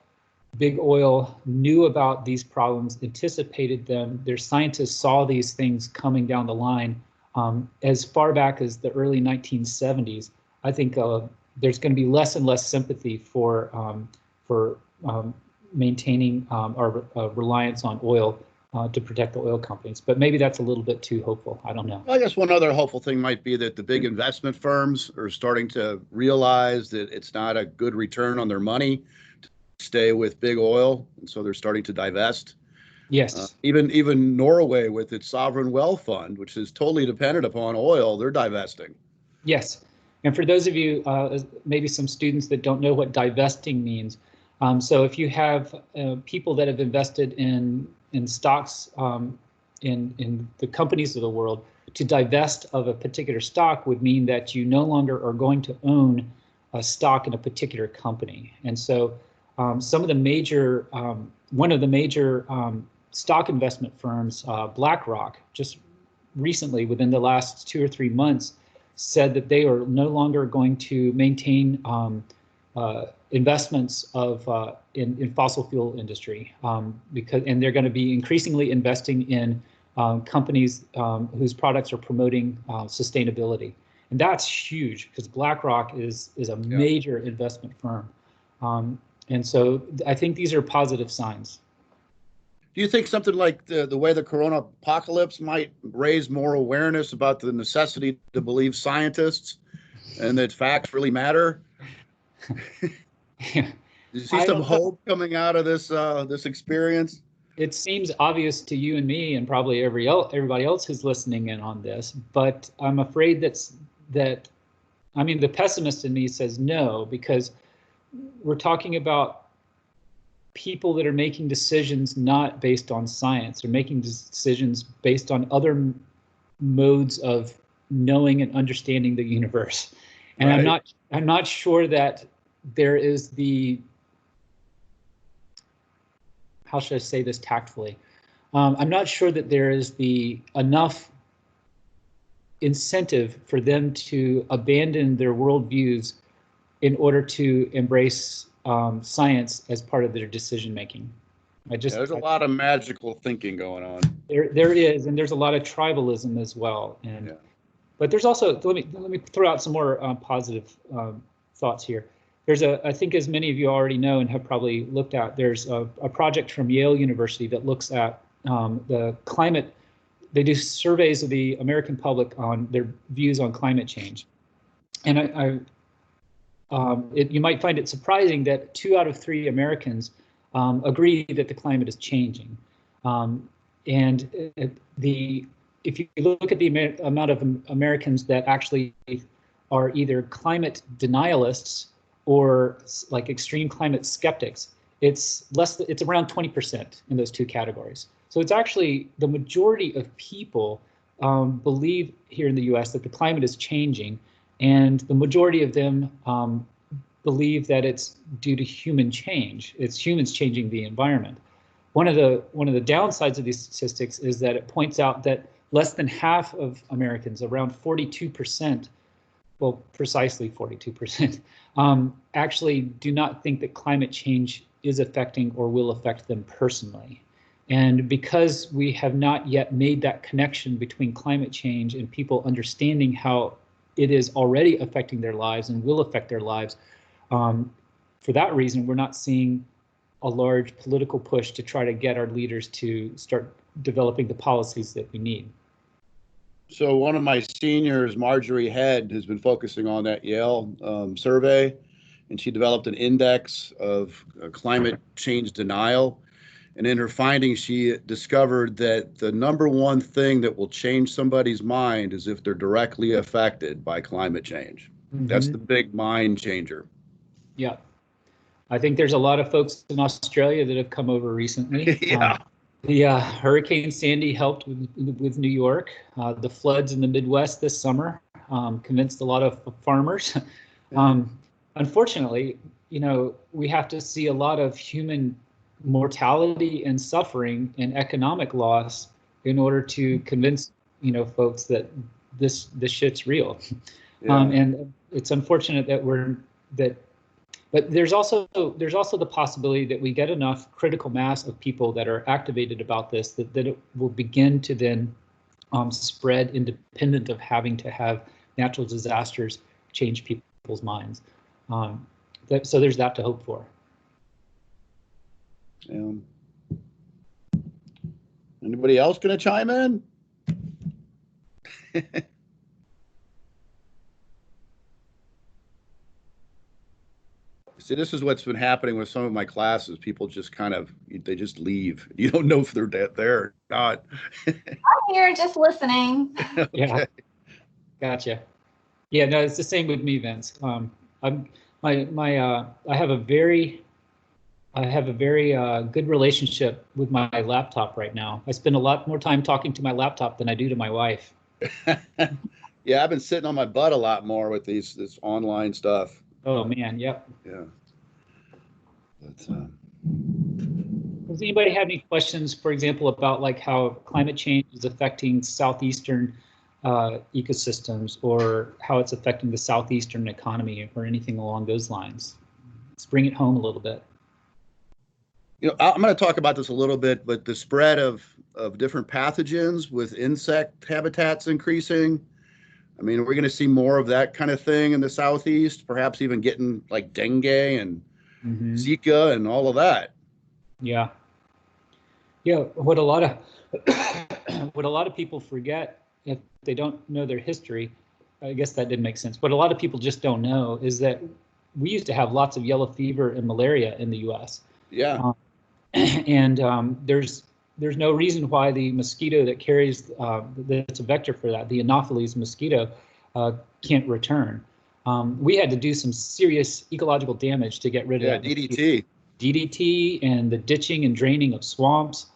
big oil knew about these problems, anticipated them, their scientists saw these things coming down the line as far back as the early 1970s, I think there's going to be less and less sympathy for maintaining our reliance on oil to protect the oil companies. But maybe that's a little bit too hopeful. I don't know. I guess one other hopeful thing might be that the big investment firms are starting to realize that it's not a good return on their money to stay with big oil. And so they're starting to divest. Yes. Even Norway with its sovereign wealth fund, which is totally dependent upon oil, they're divesting. Yes. And for those of you, maybe some students that don't know what divesting means, so if you have people that have invested in stocks in the companies of the world, to divest of a particular stock would mean that you no longer are going to own a stock in a particular company. And so some of the major, one of the major stock investment firms, BlackRock, just recently within the last 2 or 3 months, said that they are no longer going to maintain investments of in fossil fuel industry and they're going to be increasingly investing in companies whose products are promoting sustainability, and that's huge because BlackRock is a major investment firm, and so I think these are positive signs. Do you think something like the way the corona apocalypse might raise more awareness about the necessity to believe scientists and that facts really matter? Yeah. Do you see some hope coming out of this experience? It seems obvious to you and me, and probably everybody else who's listening in on this, but I'm afraid that I mean, the pessimist in me says no, because we're talking about people that are making decisions not based on science, they're making decisions based on other modes of knowing and understanding the universe. And right. I'm not sure that there is the, how should I say this tactfully? I'm not sure that there is the enough incentive for them to abandon their worldviews in order to embrace science as part of their decision making. There's a lot of magical thinking going on. There is, and there's a lot of tribalism as well. And but there's also, let me throw out some more positive thoughts here. There's I think as many of you already know and have probably looked at, there's a project from Yale University that looks at the climate. They do surveys of the American public on their views on climate change. And you might find it surprising that 2 out of 3 Americans agree that the climate is changing. If you look at the amount of Americans that actually are either climate denialists or like extreme climate skeptics, it's around 20% in those 2 categories. So it's actually the majority of people believe here in the US that the climate is changing, and the majority of them believe that it's due to human change. It's humans changing the environment. One of the downsides of these statistics is that it points out that less than half of Americans, around 42%, well, precisely 42%, actually do not think that climate change is affecting or will affect them personally. And because we have not yet made that connection between climate change and people understanding how it is already affecting their lives and will affect their lives, for that reason, we're not seeing a large political push to try to get our leaders to start developing the policies that we need. So one of my seniors, Marjorie Head, has been focusing on that Yale survey, and she developed an index of climate change denial. And in her findings, she discovered that the #1 thing that will change somebody's mind is if they're directly affected by climate change. Mm-hmm. That's the big mind changer. Yeah, I think there's a lot of folks in Australia that have come over recently. Yeah. The Hurricane Sandy helped with New York. The floods in the Midwest this summer convinced a lot of farmers. Unfortunately, we have to see a lot of human mortality and suffering and economic loss in order to convince folks that this shit's real. Yeah. And it's unfortunate but there's also the possibility that we get enough critical mass of people that are activated about this that it will begin to then spread independent of having to have natural disasters change people's minds. So there's that to hope for. Anybody else going to chime in? See, this is what's been happening with some of my classes. People just they just leave. You don't know if they're there or not. I'm here just listening. Okay. Yeah, gotcha. Yeah, no, it's the same with me, Vince. I have a very good relationship with my laptop right now. I spend a lot more time talking to my laptop than I do to my wife. Yeah, I've been sitting on my butt a lot more with this online stuff. Oh man, yep. Yeah. But, does anybody have any questions, for example, about like how climate change is affecting southeastern ecosystems, or how it's affecting the southeastern economy, or anything along those lines? Let's bring it home a little bit. I'm going to talk about this a little bit, but the spread of different pathogens with insect habitats increasing. I mean, we're going to see more of that kind of thing in the southeast, perhaps even getting like dengue and Zika and all of that. Yeah. Yeah. What a lot of people forget, if they don't know their history, I guess that didn't make sense. What a lot of people just don't know is that we used to have lots of yellow fever and malaria in the U.S. Yeah. There's no reason why the mosquito that carries that's a vector for that, the Anopheles mosquito, can't return. We had to do some serious ecological damage to get rid of that. DDT and the ditching and draining of swamps.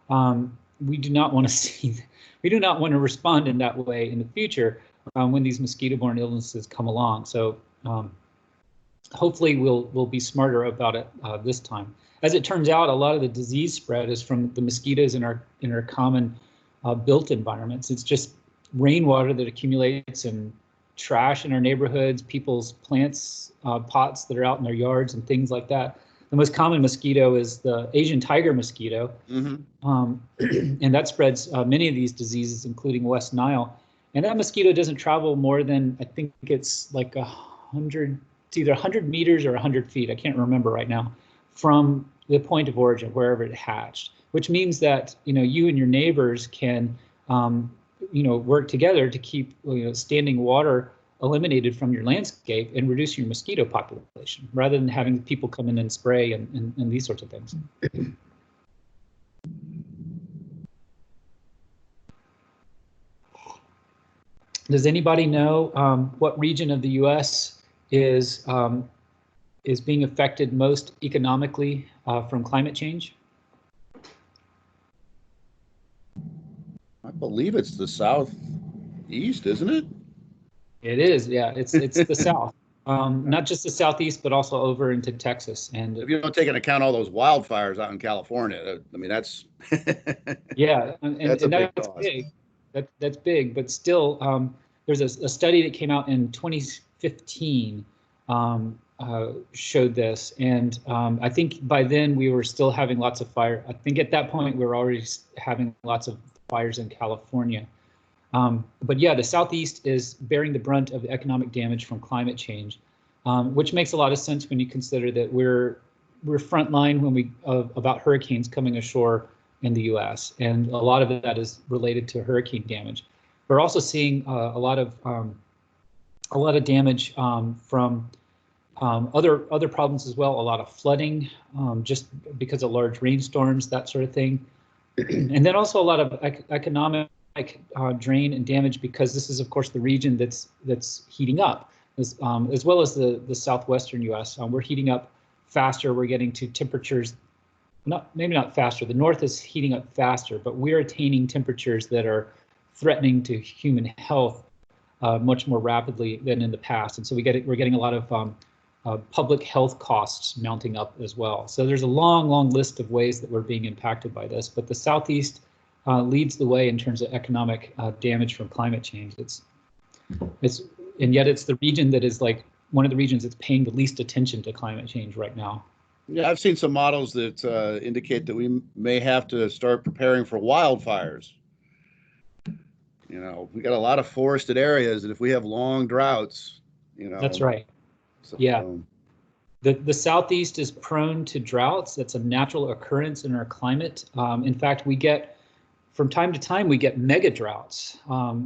We do not want to respond in that way in the future when these mosquito-borne illnesses come along. So hopefully we'll be smarter about it this time. As it turns out, a lot of the disease spread is from the mosquitoes in our common built environments. It's just rainwater that accumulates in trash in our neighborhoods, people's plants, pots that are out in their yards and things like that. The most common mosquito is the Asian tiger mosquito, and that spreads many of these diseases, including West Nile. And that mosquito doesn't travel more than, I think it's like 100, it's either 100 meters or 100 feet, I can't remember right now, from the point of origin, wherever it hatched, which means that you and your neighbors can work together to keep standing water eliminated from your landscape and reduce your mosquito population, rather than having people come in and spray and these sorts of things. Does anybody know what region of the U.S. is being affected most economically from climate change? I believe it's the southeast, isn't it? It is, yeah. It's the South, not just the Southeast, but also over into Texas. And if you don't take into account all those wildfires out in California, I mean that's yeah, and that's big. That's big, but still, there's a study that came out in 2015 showed this, and I think by then we were still having lots of fire. I think at that point we were already having lots of fires in California. But yeah, the Southeast is bearing the brunt of the economic damage from climate change, which makes a lot of sense when you consider that we're frontline about hurricanes coming ashore in the U.S. and a lot of that is related to hurricane damage. We're also seeing a lot of damage from other problems as well. A lot of flooding, just because of large rainstorms, that sort of thing, and then also a lot of economic drain and damage, because this is, of course, the region that's heating up, as well as the southwestern U.S. We're heating up faster we're getting to temperatures, maybe not faster, the north is heating up faster, but we're attaining temperatures that are threatening to human health much more rapidly than in the past. And so we're getting a lot of public health costs mounting up as well. So there's a long list of ways that we're being impacted by this, but the Southeast leads the way in terms of economic damage from climate change. And yet it's the region that is like one of the regions that's paying the least attention to climate change right now. Yeah, I've seen some models that indicate that we may have to start preparing for wildfires. You know, we got a lot of forested areas, and if we have long droughts, you know. That's right. So, yeah. The Southeast is prone to droughts. That's a natural occurrence in our climate. In fact, from time to time, we get mega droughts.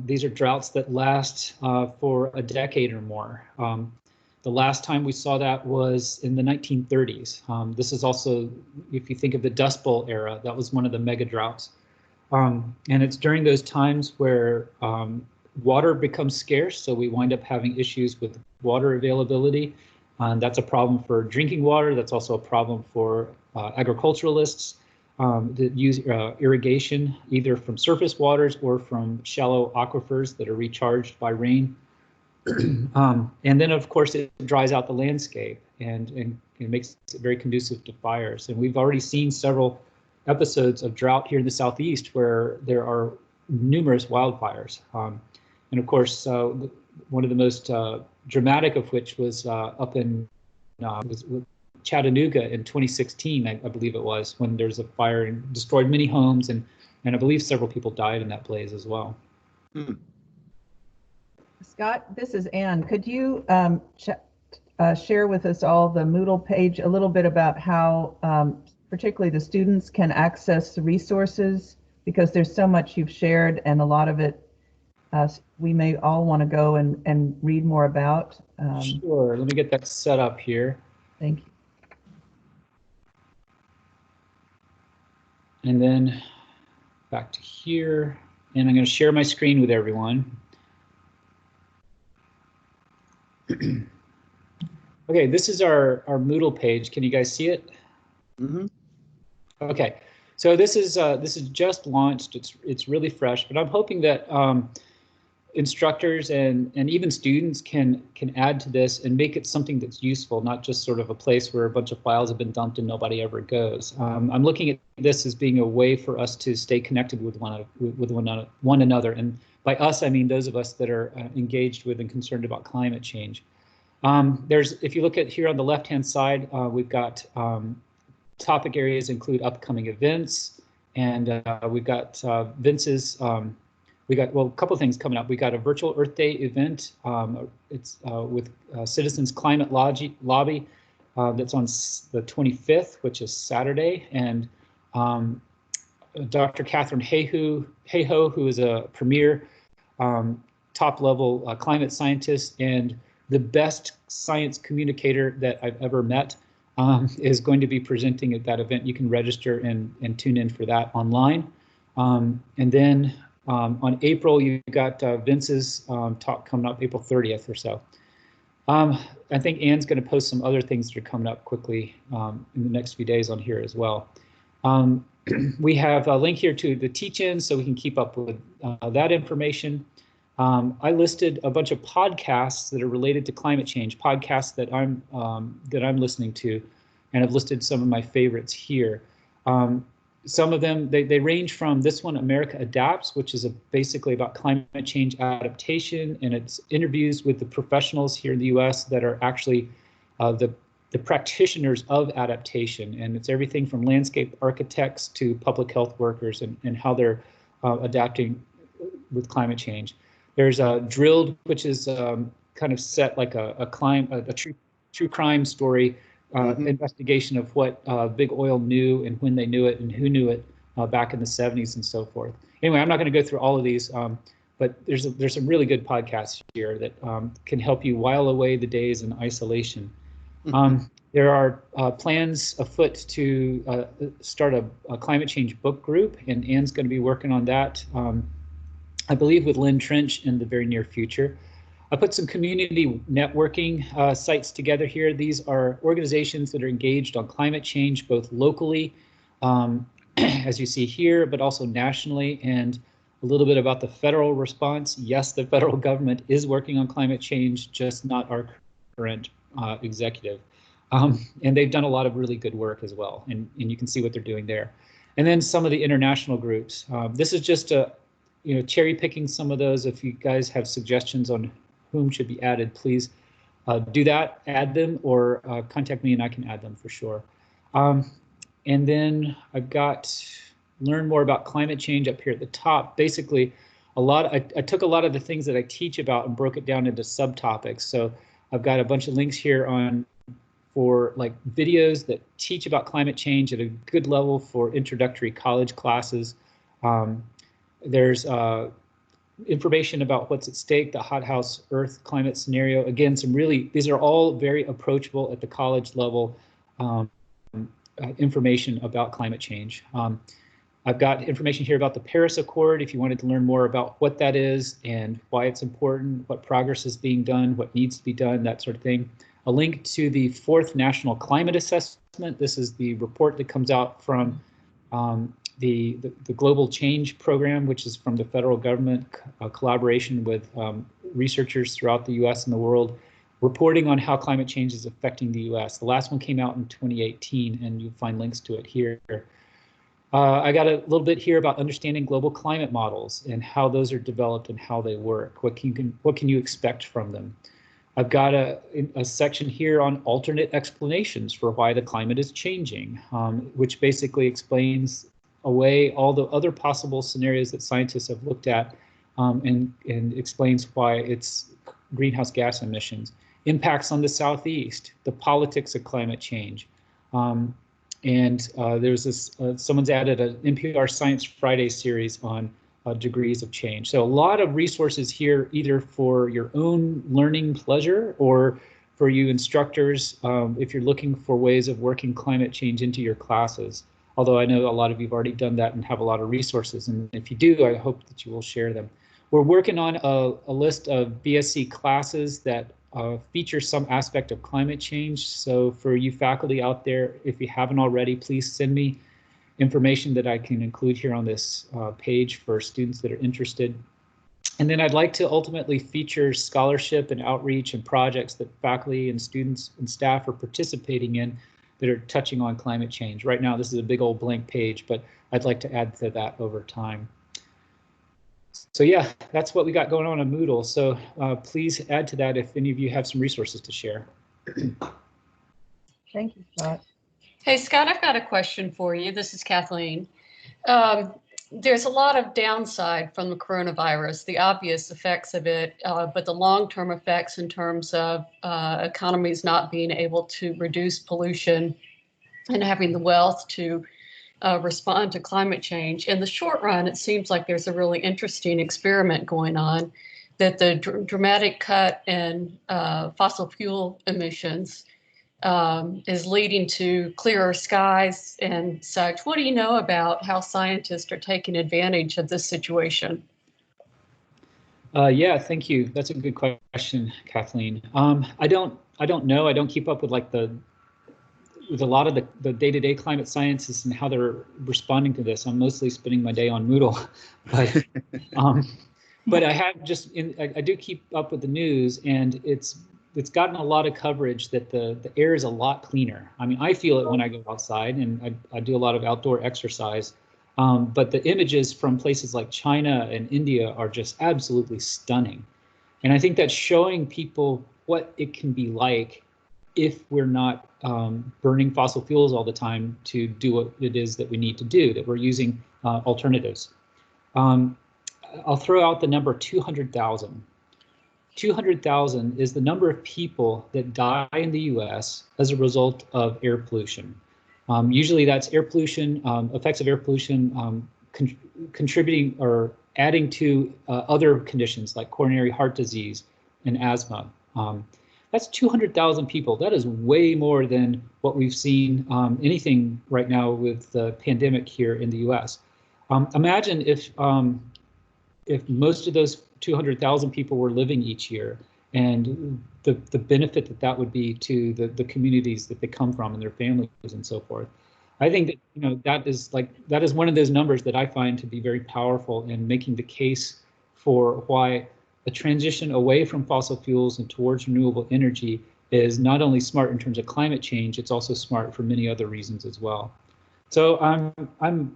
These are droughts that last for a decade or more. The last time we saw that was in the 1930s. This is also, if you think of the Dust Bowl era, that was one of the mega droughts. And it's during those times where water becomes scarce, so we wind up having issues with water availability. And that's a problem for drinking water. That's also a problem for agriculturalists that use irrigation, either from surface waters or from shallow aquifers that are recharged by rain. And then, of course, it dries out the landscape and it makes it very conducive to fires. And we've already seen several episodes of drought here in the Southeast where there are numerous wildfires. And of course, one of the most dramatic of which was up in Chattanooga in 2016, I believe it was, when there's a fire and destroyed many homes, and I believe several people died in that blaze as well. Scott, this is Anne. Could you share with us all the Moodle page a little bit about how particularly the students can access the resources, because there's so much you've shared and a lot of it we may all want to go and read more about. Sure, let me get that set up here. Thank you. And then back to here, and I'm going to share my screen with everyone. Okay, this is our Moodle page. Can you guys see it? Mm-hmm. Okay, so this is just launched. It's really fresh, but I'm hoping that instructors and even students can add to this and make it something that's useful, not just sort of a place where a bunch of files have been dumped and nobody ever goes. I'm looking at this as being a way for us to stay connected with one another, and by us I mean those of us that are engaged with and concerned about climate change. If you look at here on the left-hand side, we've got topic areas include upcoming events, and we've got Vince's. We got, well, a couple of things coming up. We got a virtual Earth Day event. It's with Citizens Climate Lobby that's on the 25th, which is Saturday. And Dr. Catherine Hayhoe, who is a premier top-level climate scientist and the best science communicator that I've ever met, is going to be presenting at that event. You can register and tune in for that online. And then on April, you got Vince's talk coming up April 30th or so. I think Anne's going to post some other things that are coming up quickly in the next few days on here as well. We have a link here to the teach-in so we can keep up with that information. I listed a bunch of podcasts that are related to climate change, podcasts that I'm listening to, and I've listed some of my favorites here. Some of them, they range from this one, America Adapts, which is basically about climate change adaptation, and it's interviews with the professionals here in the US that are actually the practitioners of adaptation. And it's everything from landscape architects to public health workers and how they're adapting with climate change. There's Drilled, which is kind of set like a true crime story, investigation of what big oil knew and when they knew it and who knew it back in the 70s and so forth. Anyway, I'm not going to go through all of these, but there's some really good podcasts here that can help you while away the days in isolation. There are plans afoot to start a climate change book group, and Anne's going to be working on that, I believe with Lynn Trench in the very near future. I put some community networking sites together here. These are organizations that are engaged on climate change, both locally, as you see here, but also nationally, and a little bit about the federal response. Yes, the federal government is working on climate change, just not our current executive. And they've done a lot of really good work as well, and you can see what they're doing there. And then some of the international groups. This is just cherry picking some of those. If you guys have suggestions on whom should be added, please do that, add them, or contact me and I can add them for sure. And then I've got learn more about climate change up here at the top. Basically, I took a lot of the things that I teach about and broke it down into subtopics. So I've got a bunch of links here for like videos that teach about climate change at a good level for introductory college classes. There's information about what's at stake, the hothouse Earth climate scenario. Again, these are all very approachable at the college level information about climate change. I've got information here about the Paris Accord if you wanted to learn more about what that is and why it's important, what progress is being done, what needs to be done, that sort of thing. A link to the 4th National Climate Assessment. This is the report that comes out from the Global Change Program, which is from the federal government, collaboration with researchers throughout the US and the world, reporting on how climate change is affecting the US. The last one came out in 2018, and you'll find links to it here. I got a little bit here about understanding global climate models and how those are developed and how they work. What can you expect from them? I've got a section here on alternate explanations for why the climate is changing, which basically explains away all the other possible scenarios that scientists have looked at and explains why it's greenhouse gas emissions, impacts on the Southeast, the politics of climate change. There's this, someone's added an NPR Science Friday series on degrees of change. So a lot of resources here, either for your own learning pleasure or for you instructors, if you're looking for ways of working climate change into your classes. Although I know a lot of you have already done that and have a lot of resources. And if you do, I hope that you will share them. We're working on a list of BSC classes that feature some aspect of climate change. So for you faculty out there, if you haven't already, please send me information that I can include here on this page for students that are interested. And then I'd like to ultimately feature scholarship and outreach and projects that faculty and students and staff are participating in that are touching on climate change. Right now, this is a big old blank page, but I'd like to add to that over time. So yeah, that's what we got going on Moodle. So please add to that if any of you have some resources to share. Thank you, Scott. Hey, Scott, I've got a question for you. This is Kathleen. There's a lot of downside from the coronavirus, the obvious effects of it, but the long-term effects in terms of economies not being able to reduce pollution and having the wealth to respond to climate change. In the short run, it seems like there's a really interesting experiment going on, that the dramatic cut in fossil fuel emissions is leading to clearer skies and such. What do you know about how scientists are taking advantage of this situation? Yeah, thank you. That's a good question, Kathleen. I don't know. I don't keep up with like with a lot of the day-to-day climate scientists and how they're responding to this. I'm mostly spending my day on Moodle, but I have I do keep up with the news, and it's gotten a lot of coverage that the air is a lot cleaner. I mean, I feel it when I go outside, and I do a lot of outdoor exercise. But the images from places like China and India are just absolutely stunning. And I think that's showing people what it can be like if we're not burning fossil fuels all the time to do what it is that we need to do, that we're using alternatives. I'll throw out the number 200,000. 200,000 is the number of people that die in the US as a result of air pollution. Usually that's air pollution, effects of air pollution contributing or adding to other conditions like coronary heart disease and asthma. That's 200,000 people. That is way more than what we've seen anything right now with the pandemic here in the US. Imagine if most of those 200,000 people were living each year and the benefit that that would be to the communities that they come from and their families and so forth. I think that, you know, that is one of those numbers that I find to be very powerful in making the case for why a transition away from fossil fuels and towards renewable energy is not only smart in terms of climate change, it's also smart for many other reasons as well. So I'm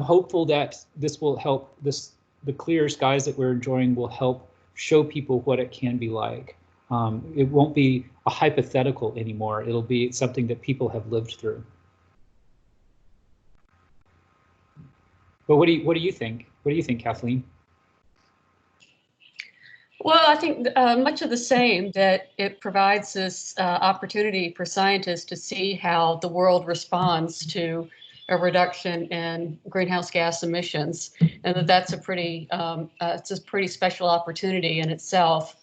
hopeful that this will help, the clear skies that we're enjoying will help show people what it can be like. It won't be a hypothetical anymore. It'll be something that people have lived through. But what do you think? What do you think, Kathleen? Well, I think much of the same, that it provides this opportunity for scientists to see how the world responds to a reduction in greenhouse gas emissions, and that's a pretty it's a pretty special opportunity in itself,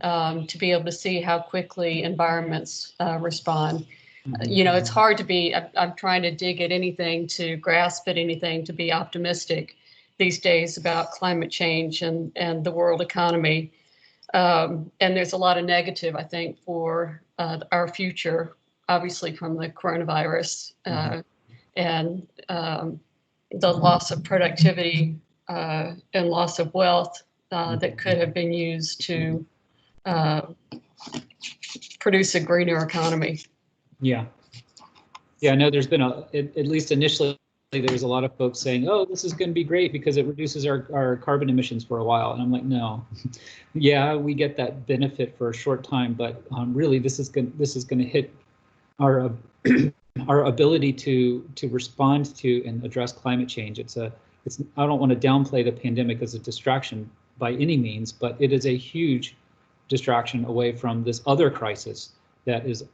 to be able to see how quickly environments respond. You know, it's hard to be, I'm trying to dig at anything, to grasp at anything, to be optimistic these days about climate change and the world economy. And there's a lot of negative, I think, for our future, obviously from the coronavirus and the loss of productivity and loss of wealth that could have been used to produce a greener economy. Yeah. Yeah, no, there's been at least initially, there was a lot of folks saying, oh, this is going to be great because it reduces our carbon emissions for a while. And I'm like, no, yeah, we get that benefit for a short time, but really this is going to hit our our ability to respond to and address climate change. I don't want to downplay the pandemic as a distraction by any means, but it is a huge distraction away from this other crisis that is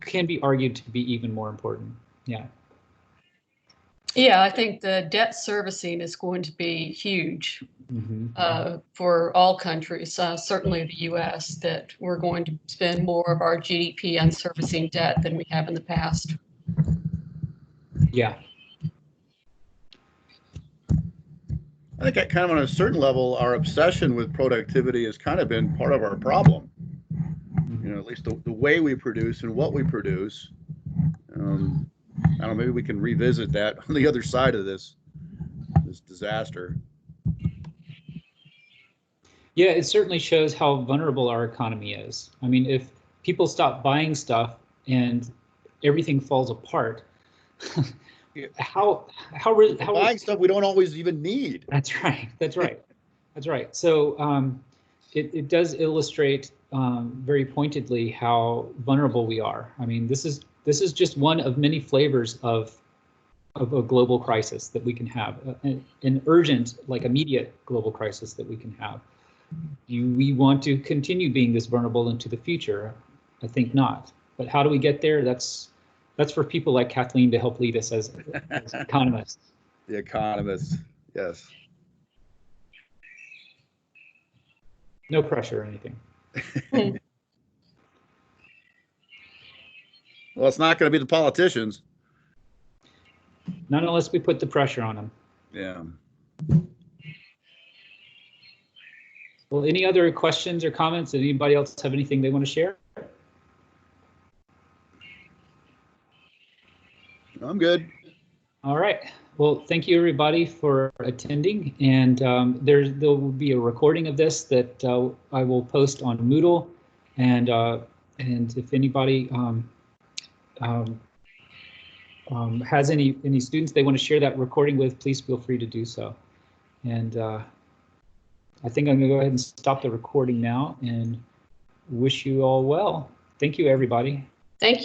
can be argued to be even more important. Yeah. Yeah, I think the debt servicing is going to be huge for all countries, certainly the US, that we're going to spend more of our GDP on servicing debt than we have in the past. Yeah. I think kind of on a certain level, our obsession with productivity has kind of been part of our problem. You know, at least the way we produce and what we produce. I don't know, maybe we can revisit that on the other side of this disaster. Yeah, it certainly shows how vulnerable our economy is. I mean, if people stop buying stuff and everything falls apart, how buying stuff we don't always even need. That's right. That's right. That's right. So it does illustrate very pointedly how vulnerable we are. I mean, this is just one of many flavors of a global crisis that we can have, an urgent, like immediate global crisis that we can have. Do we want to continue being this vulnerable into the future? I think not. But how do we get there? That's for people like Kathleen to help lead us as economists. The economists, yes. No pressure or anything. Well, it's not going to be the politicians. Not unless we put the pressure on them. Yeah. Well, any other questions or comments? Does anybody else have anything they want to share? I'm good. All right. Well, thank you everybody for attending. And there will be a recording of this that I will post on Moodle. And if anybody has any students they want to share that recording with, please feel free to do so. And I think I'm going to go ahead and stop the recording now and wish you all well. Thank you, everybody. Thank you.